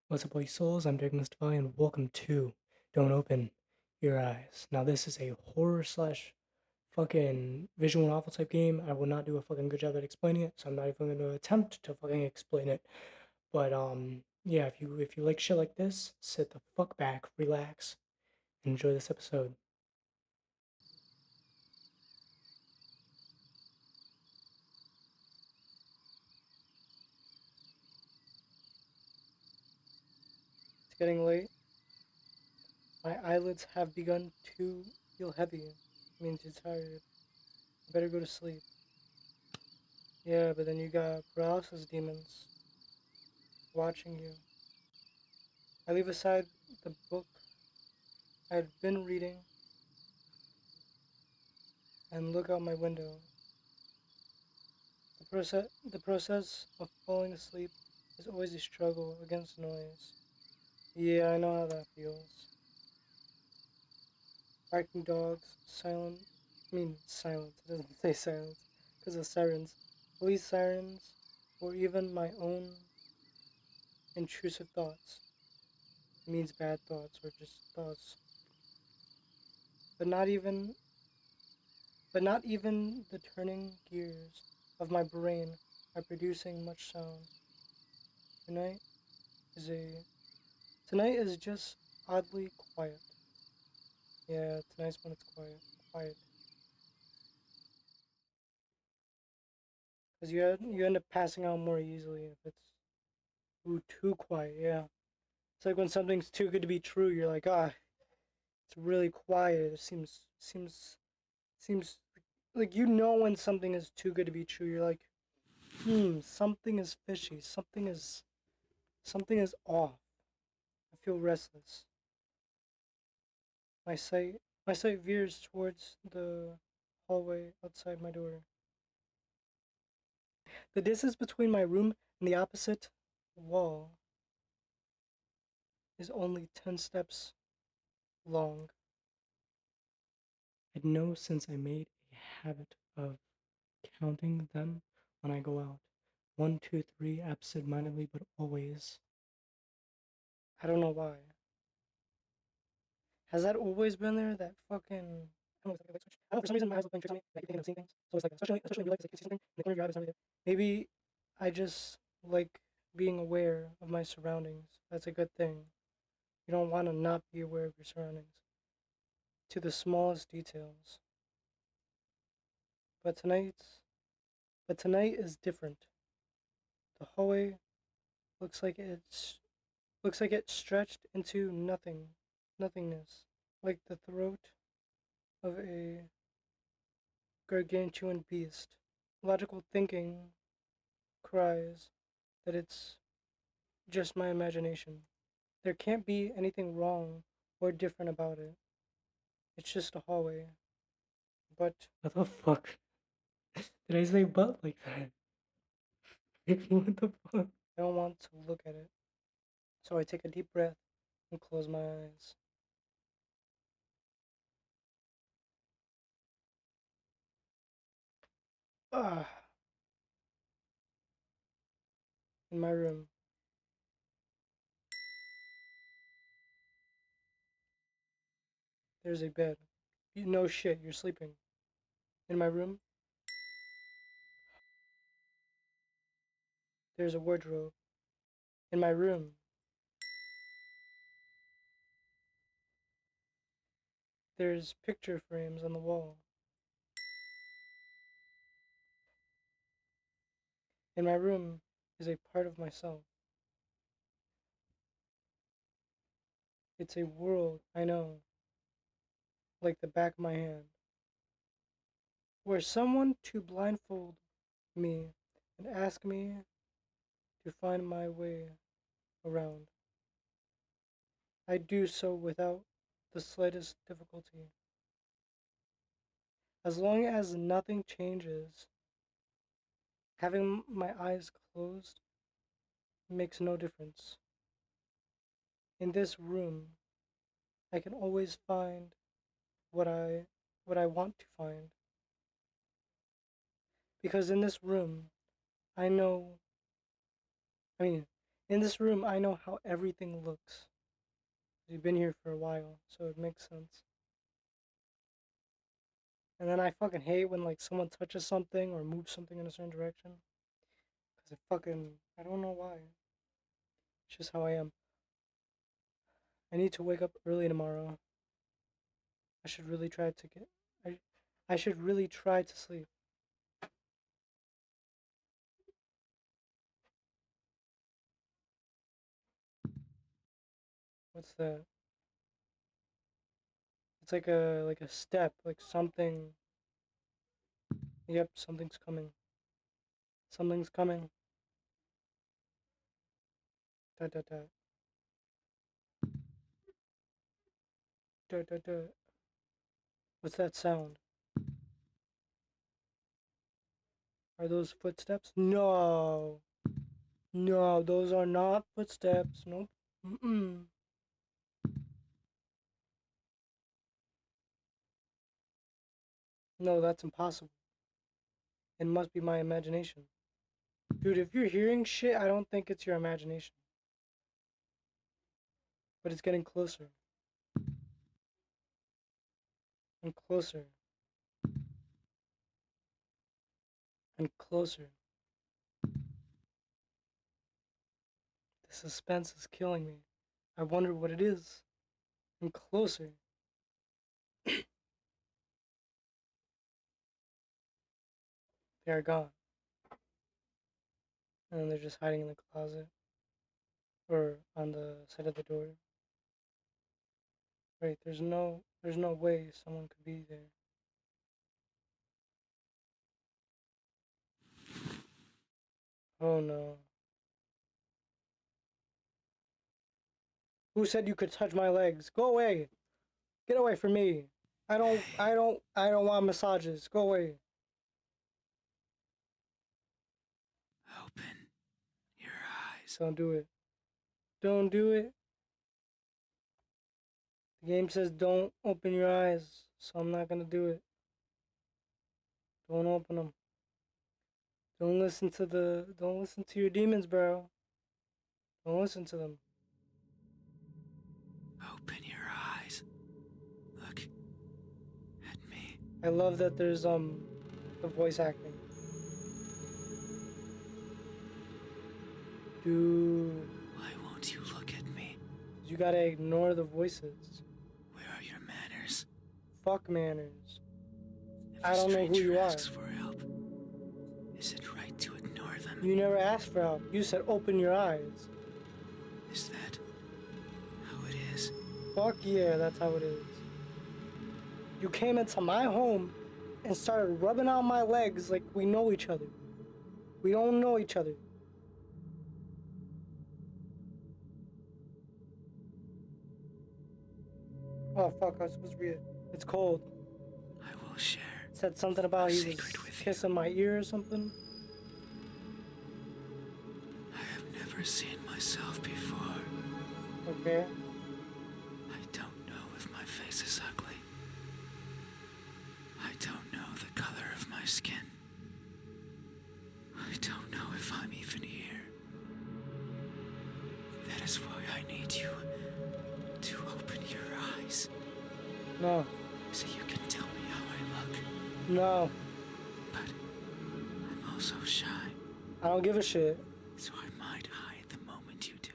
What's up, boy souls? I'm Drkmistify, and welcome to Don't Open Your Eyes. Now, this is a horror slash fucking visual novel type game. I will not do a fucking good job at explaining it, so I'm not even going to attempt to fucking explain it. But yeah, if you like shit like this, sit the fuck back, relax, and enjoy this episode. It's getting late. My eyelids have begun to feel heavy. It means you're tired. You better go to sleep. Yeah, but then you got paralysis demons watching you. I leave aside the book I had been reading and look out my window. The process of falling asleep is always a struggle against noise. Yeah, I know how that feels. Barking dogs, silence, it doesn't say silence, because of sirens. Police sirens, or even my own intrusive thoughts. It means bad thoughts, or just thoughts. But not even, but not even the turning gears of my brain are producing much sound. Tonight is a Tonight is just oddly quiet. Yeah, it's nice when it's quiet. Quiet. Because you end up passing out more easily if it's too quiet, yeah. It's like when something's too good to be true, you're like, it's really quiet. It seems like when something is too good to be true, you're like, something is fishy. Something is off. I feel restless. My sight my sight veers towards the hallway outside my door. The distance between my room and the opposite wall is only 10 steps long. I know since I made a habit of counting them when I go out. One, two, three, absent-mindedly, but always. I don't know why. Has that always been there? That fucking. I don't know, it's like a light switch. I don't know, for some reason my eyes are playing tricks on me. I keep thinking I'm seeing things. So it's like, especially in real life, it's like you see something in the corner of your eye, but it's not really there. Maybe I just like being aware of my surroundings. That's a good thing. You don't want to not be aware of your surroundings to the smallest details. But tonight is different. The hallway looks like it stretched into nothingness, like the throat of a gargantuan beast. Logical thinking cries that it's just my imagination. There can't be anything wrong or different about it. It's just a hallway. But what the fuck? Did I say but like that? What the fuck? I don't want to look at it. So I take a deep breath and close my eyes. Ah, in my room, there's a bed. No shit, you're sleeping. In my room, there's a wardrobe. In my room, there's picture frames on the wall. In my room is a part of myself. It's a world I know, like the back of my hand. Were someone to blindfold me and ask me to find my way around, I'd do so without the slightest difficulty. As long as nothing changes, having my eyes closed makes no difference. In this room, I can always find what I what I want to find. Because in this room, I know, I mean, In this room, I know how everything looks. You've been here for a while, so it makes sense. And then I fucking hate when like someone touches something or moves something in a certain direction. Cause I don't know why. It's just how I am. I need to wake up early tomorrow. I should really try to get, I, I should really try to sleep. What's that? It's like a step, like something. Yep, something's coming. Something's coming. Da da da. Da da da. What's that sound? Are those footsteps? No. No, those are not footsteps. Nope. Mm-mm. No, that's impossible. It must be my imagination. Dude, if you're hearing shit, I don't think it's your imagination. But it's getting closer. And closer. And closer. The suspense is killing me. I wonder what it is. And closer. They are gone. And they're just hiding in the closet. Or on the side of the door. Right, there's no way someone could be there. Oh no. Who said you could touch my legs? Go away. Get away from me. I don't want massages. Go away. Open your eyes. Don't do it. Don't do it. The game says don't open your eyes, so I'm not gonna do it. Don't open them. Don't listen to your demons, bro. Don't listen to them. Open your eyes. Look at me. I love that there's the voice acting. Dude, Why won't you look at me? you gotta ignore the voices. Where are your manners? Fuck manners. If I don't know who you are. asks for help, is it right to ignore them? You never asked for help. You said open your eyes. Is that how it is? Fuck yeah, that's how it is. You came into my home and started rubbing on my legs like we know each other. We don't know each other. Oh fuck, I was supposed to read it. It's cold. I will share. It said something about he was secret with you. kissing my ear or something. I have never seen myself before. Okay. I don't know if my face is ugly. I don't know the color of my skin. I don't know if I'm even here. That is why I need you to open your eyes. No. So you can tell me how I look. No. But I'm also shy. I don't give a shit. So I might hide the moment you do.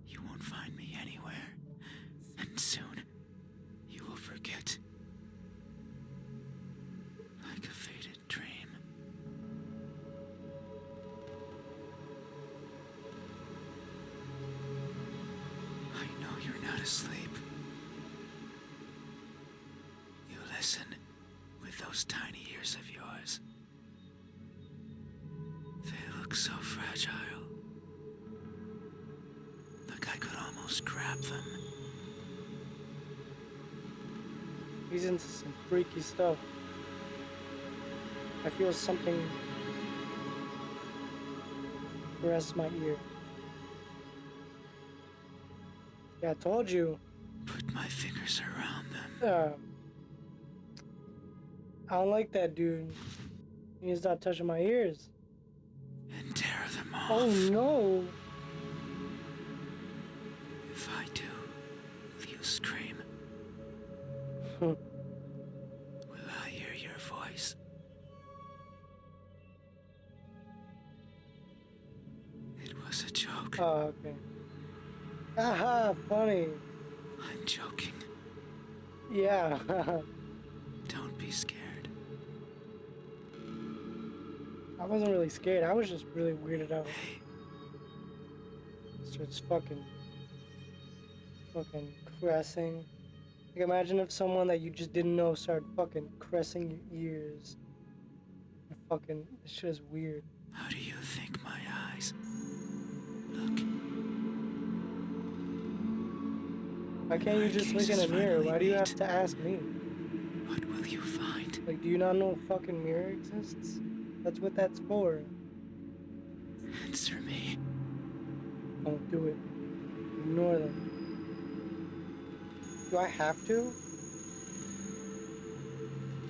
You won't find me anywhere. And soon, you will forget. Like a faded dream. I know you're not asleep. You listen with those tiny ears of yours. They look so fragile. Like I could almost grab them. He's into some freaky stuff. I feel something caress my ear. Yeah, I told you. Put my fingers around them. I don't like that, dude. You need to stop touching my ears. and tear them off. Oh no! If I do, will you scream? Oh, Will I hear your voice? It was a joke. okay. Aha, funny. I'm joking. Yeah. Don't be scared. I wasn't really scared. I was just really weirded out. Hey, Starts fucking caressing. Like, imagine if someone that you just didn't know started fucking caressing your ears. And fucking, this shit is weird. how do you think my eyes look? Why can't you just look in a mirror? Why do you have to ask me? What will you find? Like, do you not know a fucking mirror exists? That's what that's for. Answer me. Don't do it. Ignore them. Do I have to?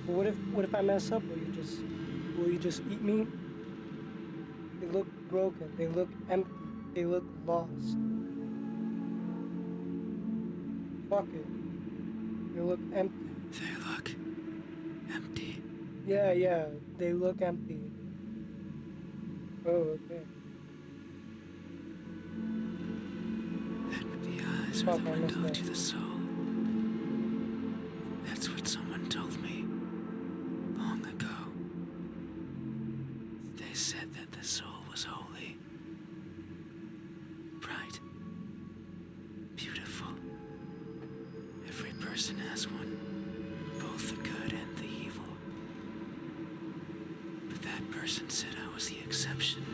But what if I mess up? Will you just eat me? They look broken. They look empty. They look lost. Fuck it. They look empty. They look empty. Yeah, they look empty. Oh, okay. That the eyes are Fuck, the I missed window that. to the soul. That's what someone told me long ago. They said that the soul was holy, bright, beautiful. Every person has one, both the good and the evil. But that person said I was the exception.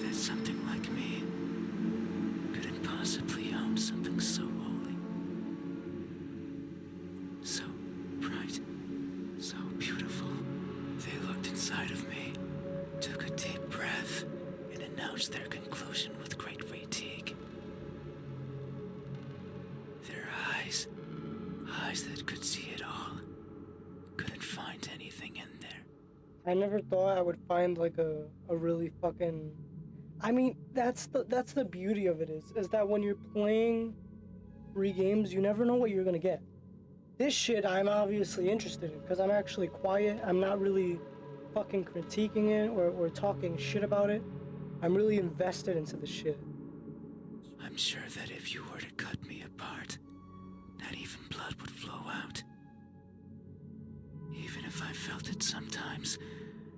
That something like me couldn't possibly own something so holy, so bright, so beautiful. They looked inside of me, took a deep breath, and announced their conclusion with great fatigue. Their eyes that could see it all, couldn't find anything in there. I never thought I would find like a really fucking. I mean, that's the beauty of it is that when you're playing free games, you never know what you're gonna get. This shit I'm obviously interested in because I'm actually quiet. I'm not really fucking critiquing it or talking shit about it. I'm really invested into the shit. I'm sure that if you were to cut me apart, not even blood would flow out. Even if I felt it sometimes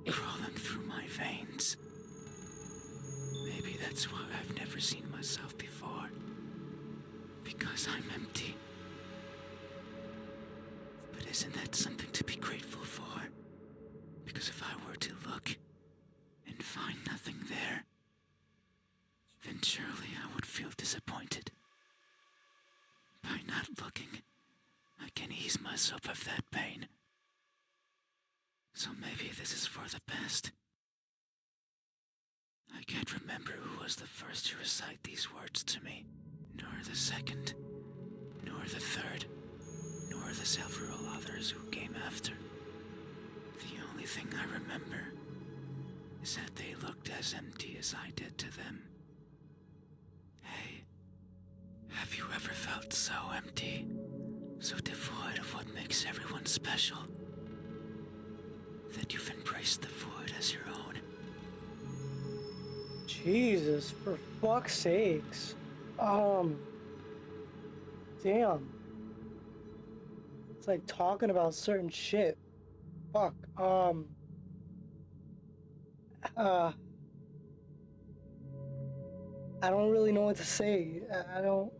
crawling through my veins. Maybe that's why I've never seen myself before. Because I'm empty. But isn't that something to be grateful for? Because if I were to look and find nothing there, then surely I would feel disappointed. By not looking, I can ease myself of that pain. So maybe this is for the best. I can't remember who was the first to recite these words to me, nor the second, nor the third, nor the several others who came after. The only thing I remember is that they looked as empty as I did to them. Hey, have you ever felt so empty, so devoid of what makes everyone special, that you've embraced the void as your own? Jesus, for fuck's sakes. Damn. It's like talking about certain shit. Fuck. I don't really know what to say. I don't,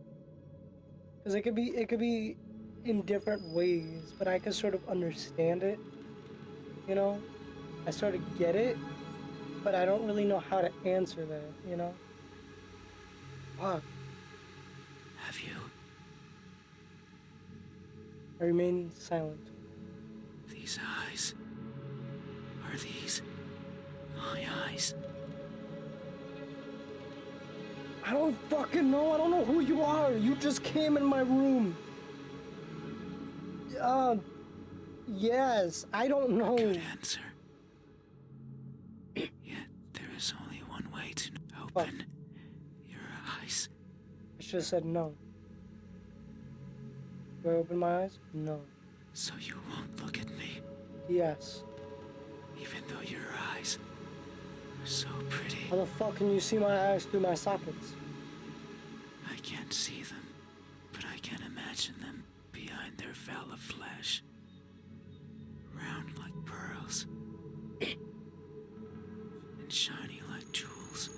because it could be in different ways, but I can sort of understand it. You know, I sort of get it, but I don't really know how to answer that. You know. Fuck. Have you? I remain silent. These eyes. Are these my eyes? I don't fucking know. I don't know who you are. You just came in my room. Yes. I don't know. Good answer. Yet, way to open your eyes. I should have said no. Do I open my eyes? No. So you won't look at me, Yes. even though your eyes are so pretty. How the fuck can you see my eyes through my sockets? I can't see them, but I can imagine them behind their veil of flesh. Round like pearls. And shiny like jewels.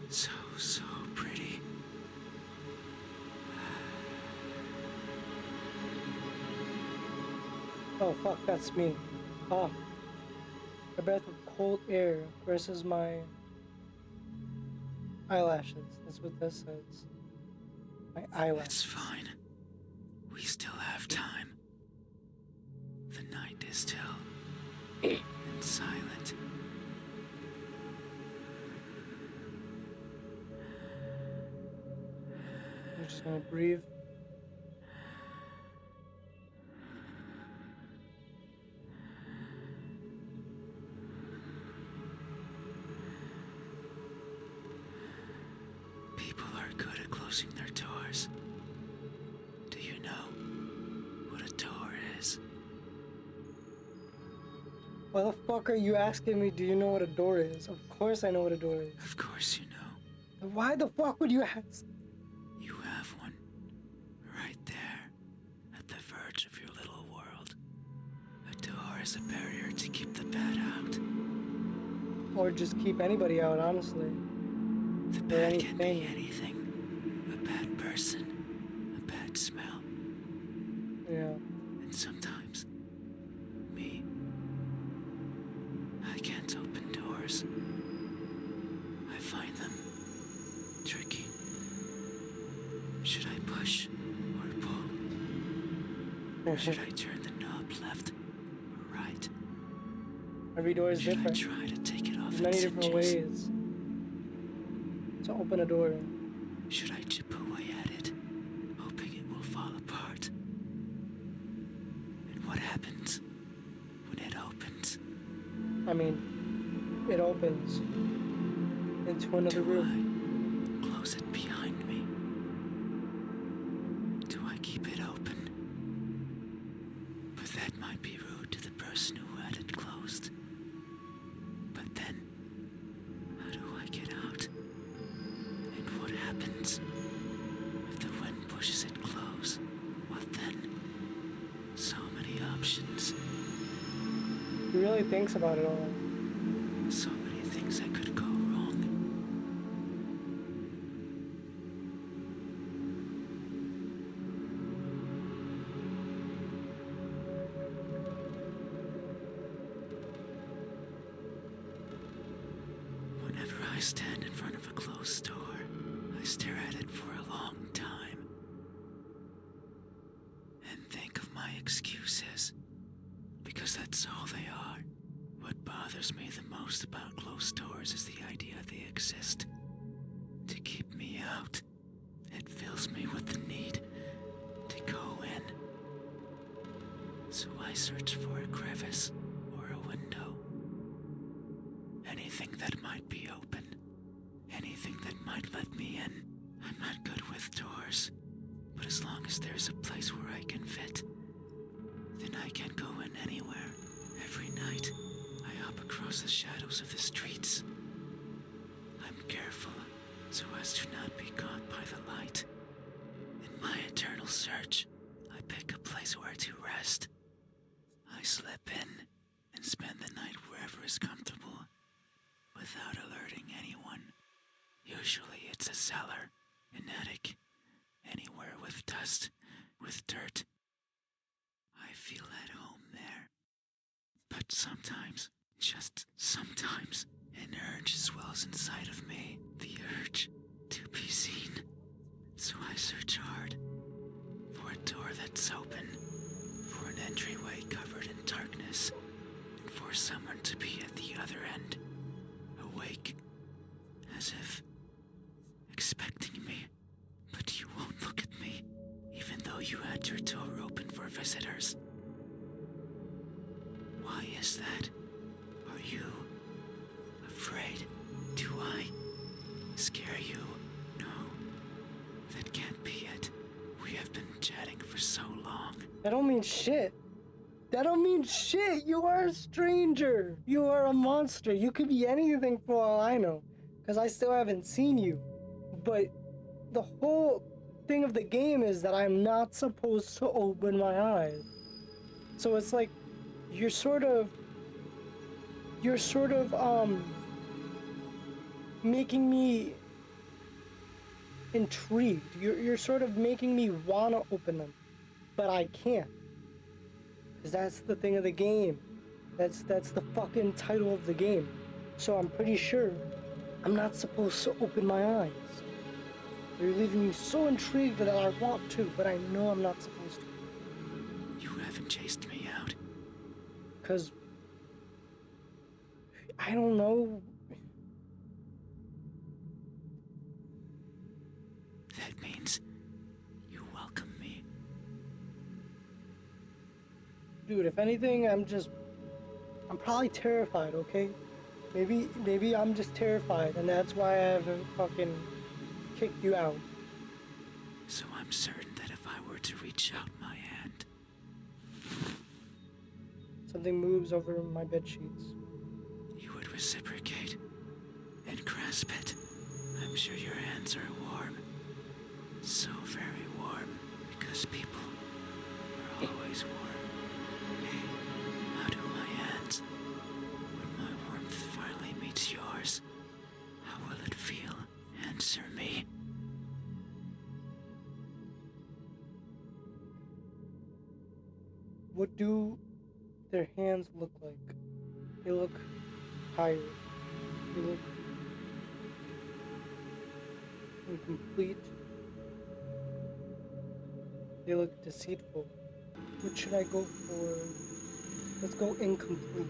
So pretty. Oh fuck, that's me. Ah. A breath of cold air versus my eyelashes. That's what this says. My It's eyelashes. fine. We still have time. The night is still and silent. I'm just gonna breathe. People are good at closing their doors. Do you know what a door is? Why the fuck are you asking me, do you know what a door is? Of course I know what a door is. Of course you know. Why the fuck would you ask? You have one. Right there. At the verge of your little world. A door is a barrier to keep the bad out. Or just keep anybody out, honestly. The Or bad can be anything. anything. A bad person. A bad smell. Yeah. And sometimes, me. I can't open doors. I find them tricky. Should I push or pull? Or should I turn the knob left or right? Every door is Should I different. try to take it off There's many its different hinges? ways to open a door. Should I chip away at it, hoping it will fall apart? And what happens when it opens? I mean, it opens into another Do room. I close it behind me? Do I keep it open? But that might be rude to the person who had it closed. But then, how do I get out? And what happens if the wind pushes it close? What then? So many options. He really thinks about it all. So many things that could go wrong. Whenever I stand in front of a closed door, I stare at it for a long time and think of my excuses, because that's all they are. What bothers me the most about closed doors is the idea they exist to keep me out. It fills me with the need to go in. So I search for a crevice or a window. Anything that might be open. Anything that might let me in. I'm not good with doors, but as long as there's a place where I can fit, then I can go in anywhere. Every night, I hop across the shadows of the streets. I'm careful so as to not be caught by the light. In my eternal search, I pick a place where to rest. I slip in and spend the night wherever is comfortable, without alerting anyone. Usually it's a cellar, an attic, anywhere with dust, with dirt. I feel at home there. But sometimes, just sometimes, an urge swells inside of me. The urge to be seen. So I search hard for a door that's open, for an entryway covered in darkness, and for someone to be at the other end, awake, as if expecting me. But you won't look at me, even though you had your door open for visitors. Why is that? Are you afraid? Do I scare you? No, that can't be it. We have been chatting for so long. That don't mean shit. That don't mean shit. You are a stranger. You are a monster. You could be anything for all I know, because I still haven't seen you. But the whole thing of the game is that I'm not supposed to open my eyes. So it's like you're sort of making me intrigued. You're sort of making me wanna open them, but I can't. Cause that's the thing of the game. That's the fucking title of the game. So I'm pretty sure I'm not supposed to open my eyes. You're leaving me so intrigued that I want to, but I know I'm not supposed to. You haven't chased me out. Cause I don't know. That means you welcome me. Dude, if anything, I'm probably terrified, okay? Maybe I'm just terrified, and that's why I haven't fucking kicked you out. So I'm certain that if I were to reach out my hand, Something moves over my bed sheets. you would reciprocate and grasp it. I'm sure your hands are warm. So very warm, because people are always warm. Hey, how do my hands, when my warmth finally meets yours, how will it feel? Answer me. What do their hands look like? They look tired. They look incomplete. They look deceitful. What should I go for? Let's go incomplete.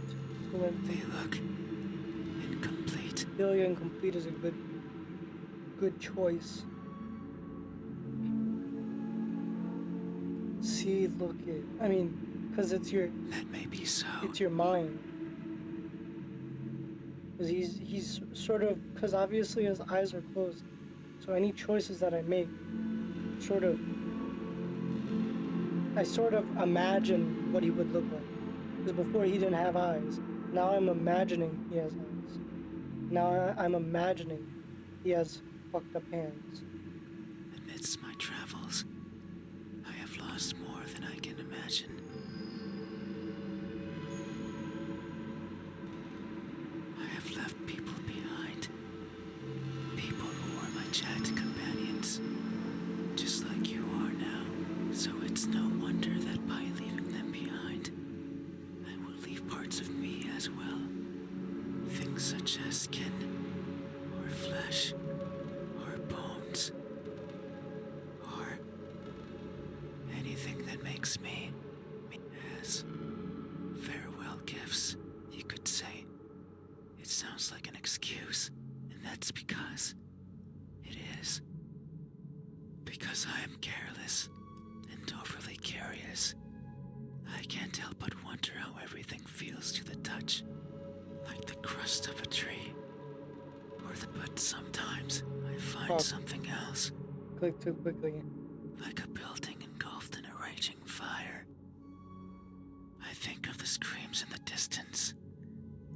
Let's go They incomplete. look incomplete. Failure incomplete is a good choice. See, look it. I mean, cause it's your That may be so. it's your mind. Cause he's sort of, cause obviously his eyes are closed. So any choices that I make, I sort of imagine what he would look like. Because before he didn't have eyes. Now I'm imagining he has eyes. Now I'm imagining he has fucked up hands. Amidst my travels, I have lost more than I can imagine. I have left people behind. People who are my chat companions, just like you are now. So it's no wonder that by leaving them behind, I will leave parts of me as well. Things such as skin, or flesh, or bones, or anything that makes me as farewell gifts, you could say. It sounds like an excuse, and that's because it is. Because I am careless and overly curious. I can't help but wonder how everything feels to the touch, like the crust of a tree. But sometimes I find Fuck. something else, Click too quickly. like a building engulfed in a raging fire. I think of the screams in the distance,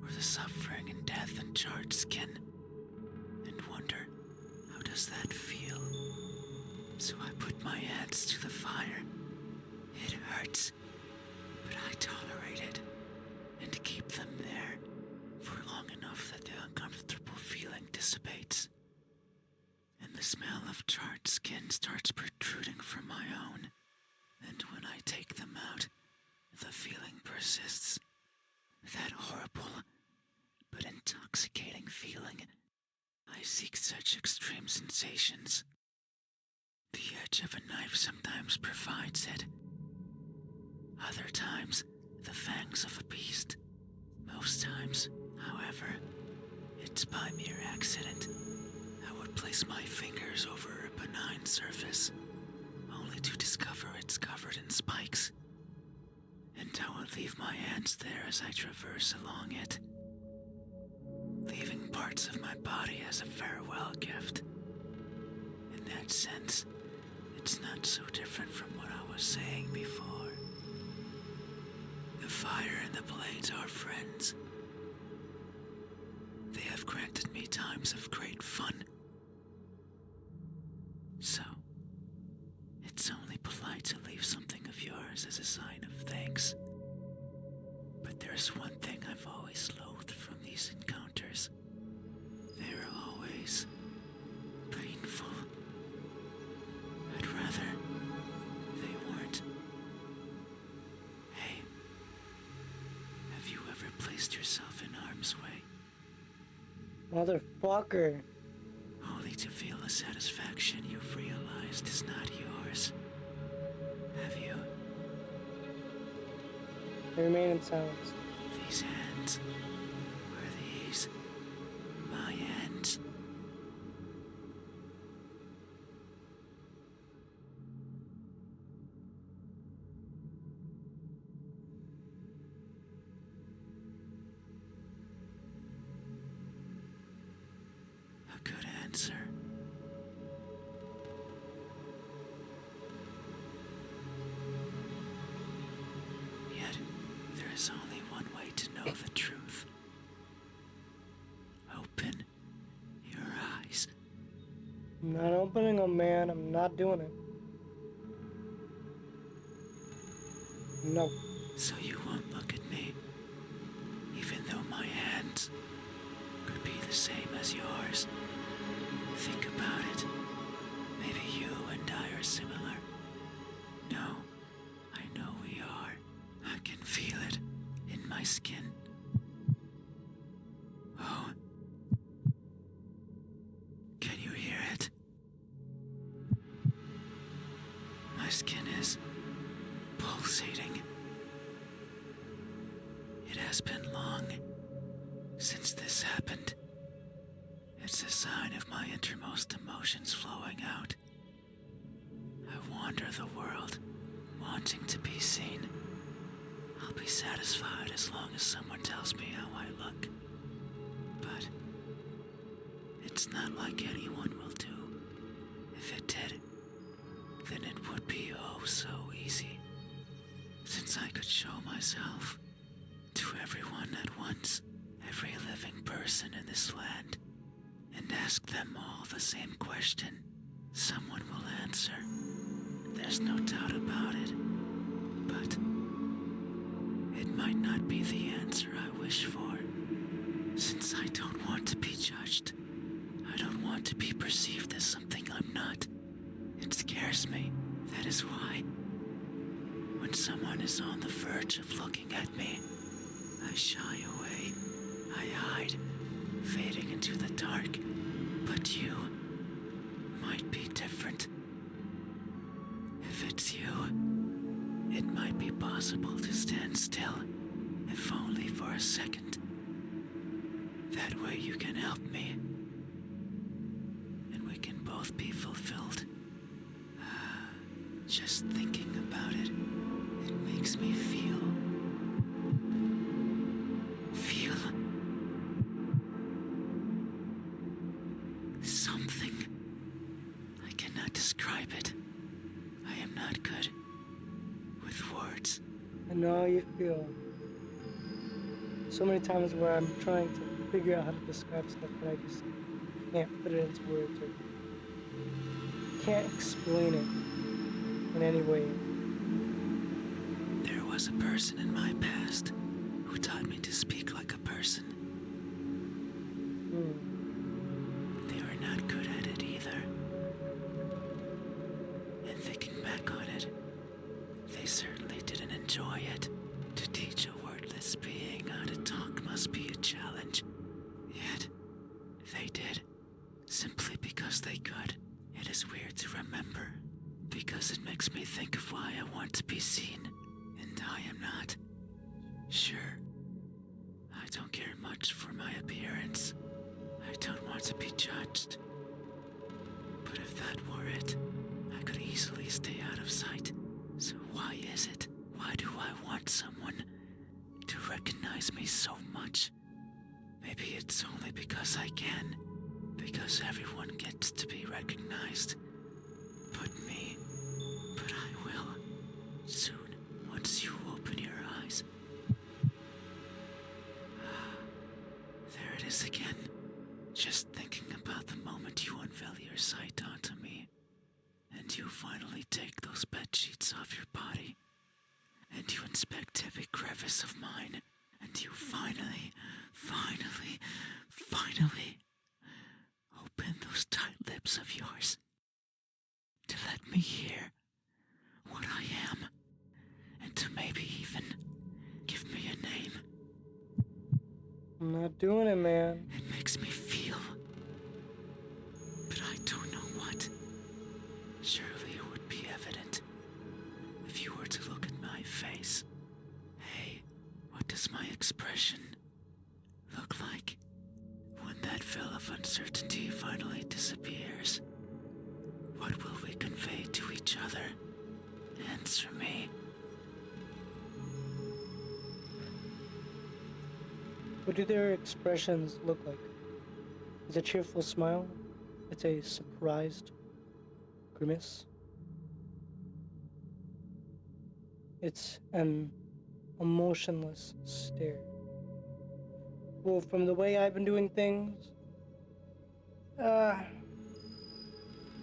or the suffering and death and charred skin, and wonder, how does that feel? So I put my hands to the fire. It hurts, but I tolerate it, and keep them there for long enough that the uncomfortable feeling dissipates, and the smell of charred skin starts protruding from my own. And when I take them out, the feeling persists. That horrible but intoxicating feeling. I seek such extreme sensations. The edge of a knife sometimes provides it. Other times, the fangs of a beast. Most times, however, it's by mere accident. I would place my fingers over a benign surface, only to discover it's covered in spikes. And I will leave my hands there as I traverse along it, leaving parts of my body as a farewell gift. In that sense, it's not so different from what I was saying before. The fire and the blades are friends. They have granted me times of great fun. So, it's only polite to leave something of yours as a sign of thanks. But there's one thing I've always loathed from these encounters. They're always painful. I'd rather they weren't. Hey, have you ever placed yourself in harm's way? Motherfucker. Only to feel a satisfaction you've realized is not yours. Have you? They remain in silence. These hands. Were these my hands? A good answer. Yet, there is only one way to know the truth. Open your eyes. I'm not opening them, man. I'm not doing it. No. So you won't look at me, even though my hands could be the same as yours. Think about it. Maybe you and I are similar. No, I know we are. I can feel it in my skin. Oh, can you hear it? My skin is pulsating. It has been long since this happened. It's a sign of my innermost emotions flowing out. I wander the world, wanting to be seen. I'll be satisfied as long as someone tells me how I look. But it's not like anyone will do. If it did, then it would be oh so easy. Since I could show myself to everyone at once, every living person in this land, and ask them all the same question, someone will answer. There's no doubt about it. But it might not be the answer I wish for. Since I don't want to be judged, I don't want to be perceived as something I'm not. It scares me. That is why, when someone is on the verge of looking at me, I shy away. I hide, fading into the dark. But you might be different. If it's you, it might be possible to stand still, if only for a second. That way you can help me, and we can both be fulfilled. Just thinking about it, it makes me feel something. I cannot describe it. I am not good with words. I know how you feel. So many times where I'm trying to figure out how to describe stuff, but I just can't put it into words or can't explain it in any way. There was a person in my past who taught me to speak like a person. They were not good at it either. And thinking back on it, they certainly didn't enjoy it. To teach a wordless being how to talk must be a challenge. Yet, they did, simply because they could. It is weird to remember, because it makes me think of why I want to be seen, and I am not. Sure, I don't care much for my appearance. I don't want to be judged. But if that were it, I could easily stay out of sight. So why is it? Why do I want someone to recognize me so much? Maybe it's only because I can. Because everyone gets to be recognized. But I will. Soon, once you open your eyes. There it is again. Just thinking about the moment you unveil your sight onto me. And you finally take those bed sheets off your body. And you inspect every crevice of mine. And you finally open those tight lips of yours. To let me hear what I am. And to maybe even give me a name. I'm not doing it, man. It makes me feel. But I don't know what. Surely it would be evident if you were to look at my face. Hey, what does my expression look like when that veil of uncertainty finally disappears? What will we convey to each other? Answer me. What do their expressions look like? It's a cheerful smile. It's a surprised grimace. It's an emotionless stare. Well, from the way I've been doing things, I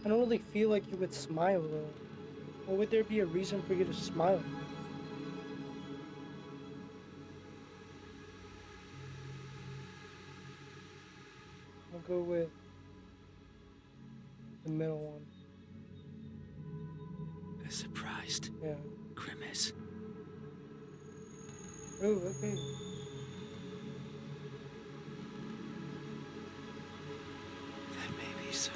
don't really feel like you would smile though. Or would there be a reason for you to smile? I'll go with the middle one. A surprised Yeah. grimace. Oh, okay. That may be so.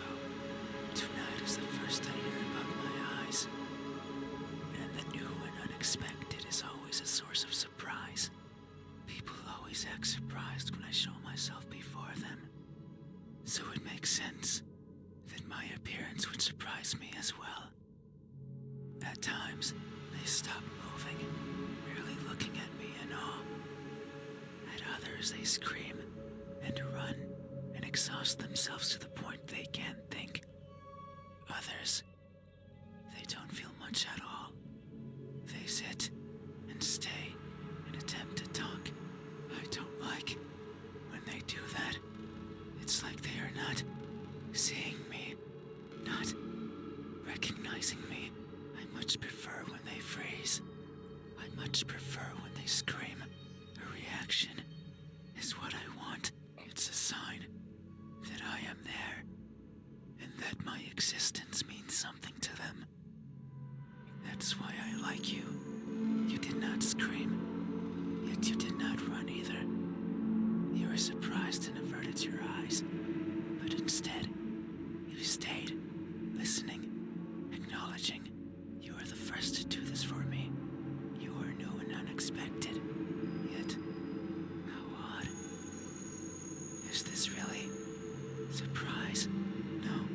Tonight is the first I hear about my eyes. And the new and unexpected is always a source of surprise. People always act surprised when I show myself before them. So it makes sense that my appearance would surprise me as well. At times, they stop moving, merely looking at me in awe. At others, they scream and run and exhaust themselves to the point they can't think. Others, they don't feel much at all. They sit and stay and attempt to talk. I don't like when they do that. It's like they are not seeing me, not recognizing me. I much prefer when they freeze. I much prefer when they scream. A reaction is what I want. It's a sign that I am there and that my existence means something to them. That's why I like you. You did not scream, yet you did not run either. You were surprised and averted your eyes, but instead, you stayed, listening, acknowledging. You are the first to do this for me. You are new and unexpected. Yet, how odd. Is this really surprise? No.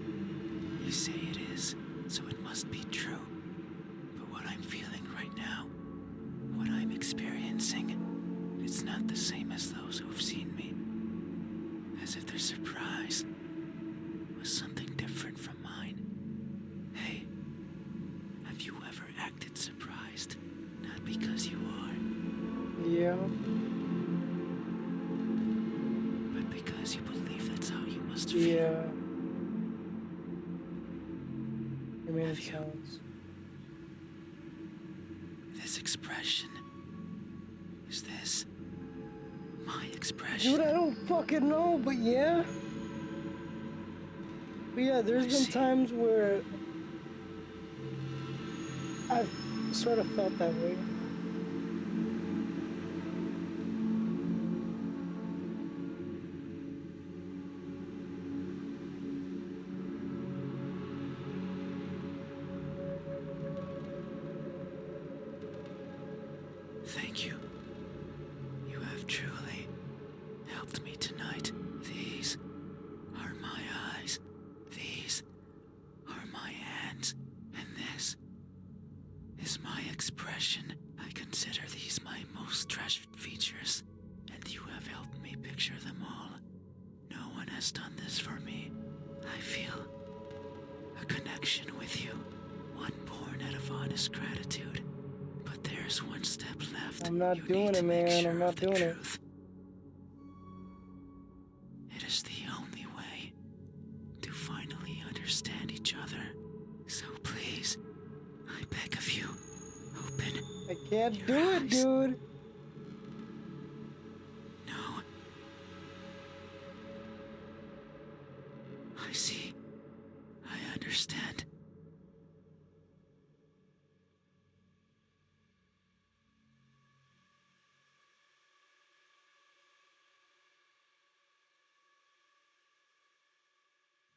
You say it is, so it must be true. But what I'm feeling right now, what I'm experiencing, it's not the same as those who've seen me. As if their surprise was something different from mine. Hey, have you ever acted surprised? Not because you are, Yeah. but because you believe that's how you must feel. Yeah. Remain in Have you? silence. This expression, is this my expression? Dude, I don't fucking know, but yeah. But yeah, there's I been see. times where I've sort of felt that way. Thank you. You have truly helped me tonight. These are my eyes. These are my hands. And this is my expression. I consider these my most treasured features. And and you have helped me picture them all. No one has done this for me. I feel a connection with you, one born out of honest gratitude. But there's one step left. I'm not You doing need it, to make man. sure I'm of not the doing it. truth. It is the only way to finally understand each other. So please, I beg of you, open I can't your do it, eyes. dude. No. I see. I understand.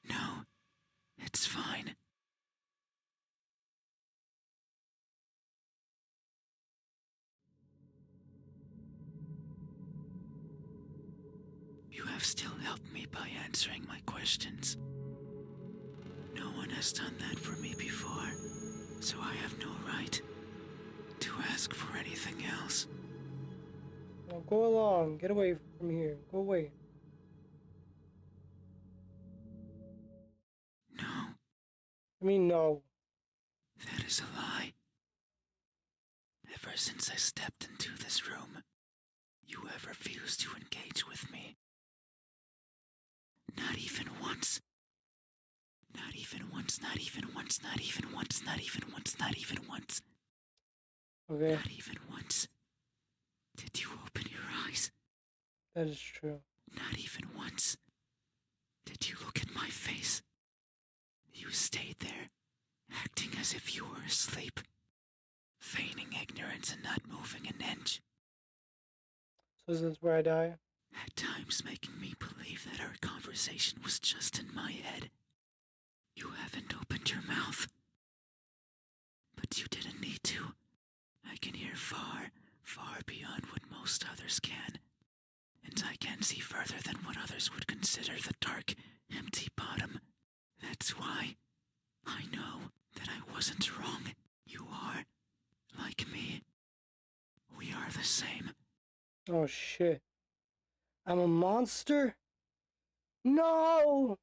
No, it's fine. You have still helped me by answering my questions. No one has done that for me before, so I have no right to ask for anything else. Now go along. Get away from here. Go away. No, I mean, no. that is a lie. Ever since I stepped into this room, you have refused to engage with me. Not even once. Not even once, not even once, not even once, not even once, not even once. Okay, Not even once did you open your eyes. that is true. Not even once did you look at my face. You stayed there, acting as if you were asleep, feigning ignorance and not moving an inch. So is this where I die? At times making me believe that our conversation was just in my head. You haven't opened your mouth. But you didn't need to. I can hear far, far beyond what most others can. And I can see further than what others would consider the dark, empty bottom. That's why I know that I wasn't wrong. You are, like me. We are the same. Oh shit. I'm a monster? No!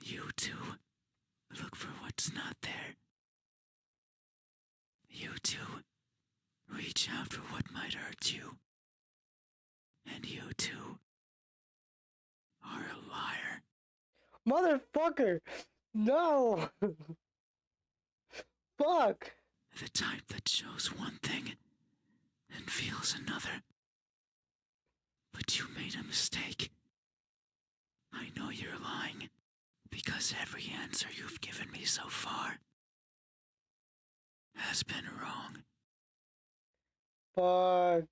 You too. Look for what's not there. You too. Reach out for what might hurt you. And you too are a liar. Motherfucker! No! Fuck! The type that shows one thing and feels another. But you made a mistake. I know you're lying, because every answer you've given me so far has been wrong. Fuck.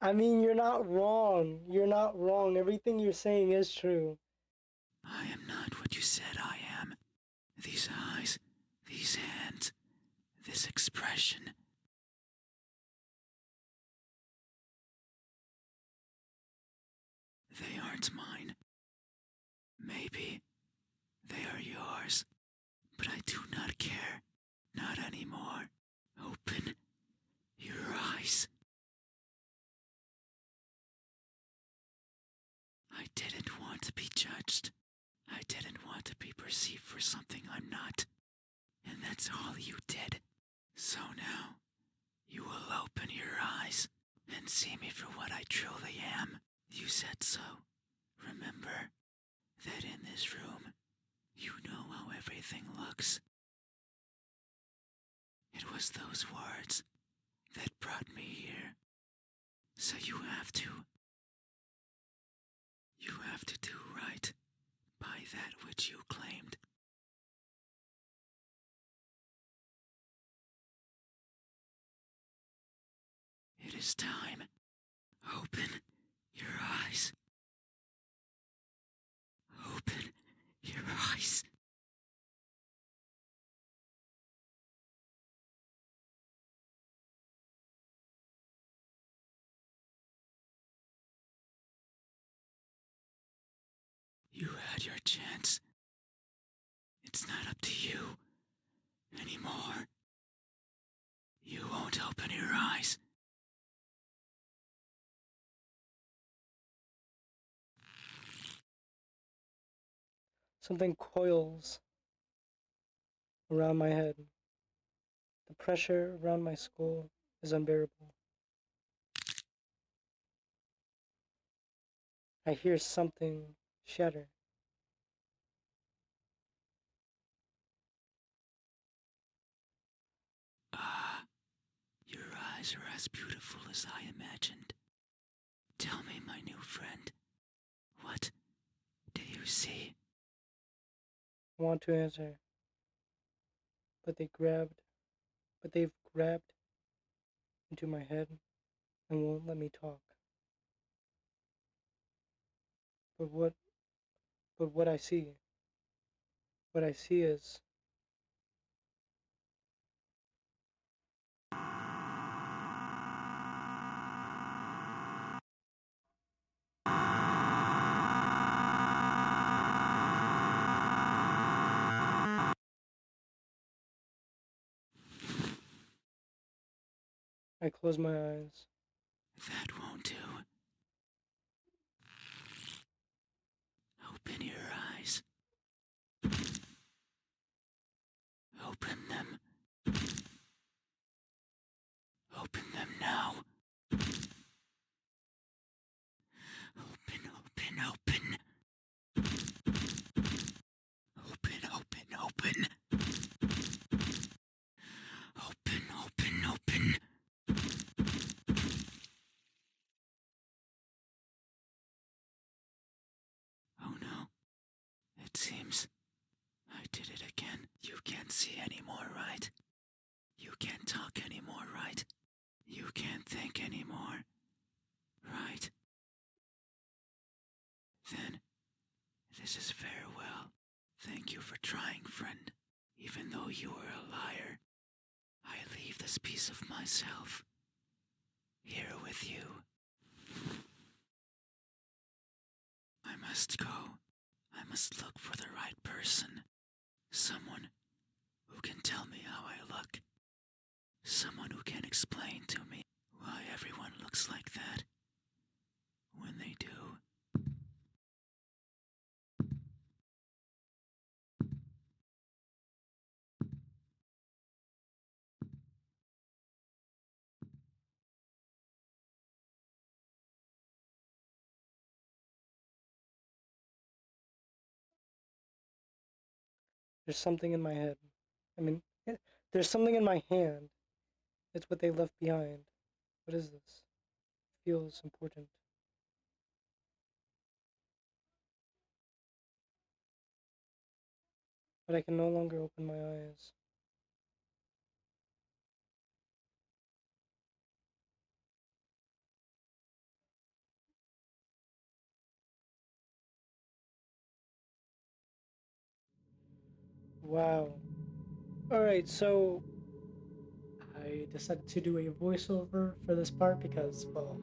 I mean, you're not wrong. You're not wrong. Everything you're saying is true. I am not what you said I am. These eyes, these hands, this expression. They aren't mine. Maybe they are yours, but I do not care. Not anymore. Open your eyes. I didn't want to be judged. I didn't want to be perceived for something I'm not. And that's all you did. So now, you will open your eyes and see me for what I truly am. You said so. Remember that in this room, you know how everything looks. It was those words that brought me here. So you have to. You have to do right by that which you claimed. It is time. Open your eyes. Open your eyes. You had your chance. It's not up to you anymore. Don't open your eyes. Something coils around my head. The pressure around my skull is unbearable. I hear something shatter. Ah, your eyes are as beautiful as I imagined. Tell me, my new friend, what do you see? I want to answer, but they've grabbed into my head and won't let me talk. But what I see is I close my eyes. That won't do. Open your eyes. Open them. Open them now. Open, open, open. Open, open, open. Open, open, open. Oh no. It seems I did it again. You can't see anymore, right? You can't talk anymore, right? You can't think anymore, right? Then, this is farewell. Thank you for trying, friend. Even though you were a liar, I leave this piece of myself here with you. I must go. I must look for the right person. Someone who can tell me how I look. Someone who can explain to me why everyone looks like that when they do. there's something in my head. I mean, there's something in my hand. It's what they left behind. What is this? It feels important. But I can no longer open my eyes. Wow. Alright, so I decided to do a voiceover for this part because, well,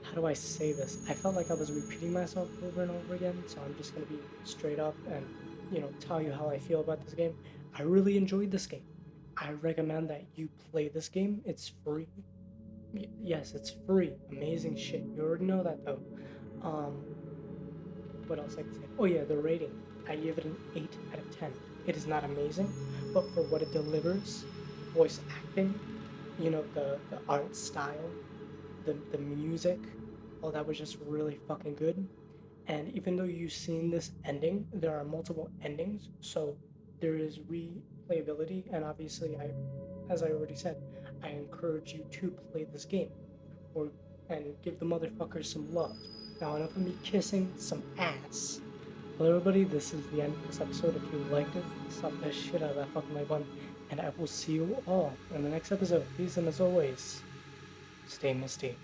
how do I say this? I felt like I was repeating myself over and over again, so I'm just gonna be straight up and, tell you how I feel about this game. I really enjoyed this game. I recommend that you play this game. It's free. Yes, it's free. Amazing shit. You already know that though. Um, what else I can say? Oh yeah, the rating. I give it an 8 out of 10. It is not amazing, but for what it delivers, voice acting, the art style, the music, all that was just really fucking good. And even though you've seen this ending, there are multiple endings, so there is replayability. And obviously, as I already said, I encourage you to play this game or and give the motherfuckers some love. Now, enough of me kissing some ass. Well, everybody, this is the end of this episode. If you liked it, slap that shit out of that fucking like button, and I will see you all in the next episode. Peace, and as always, stay misty.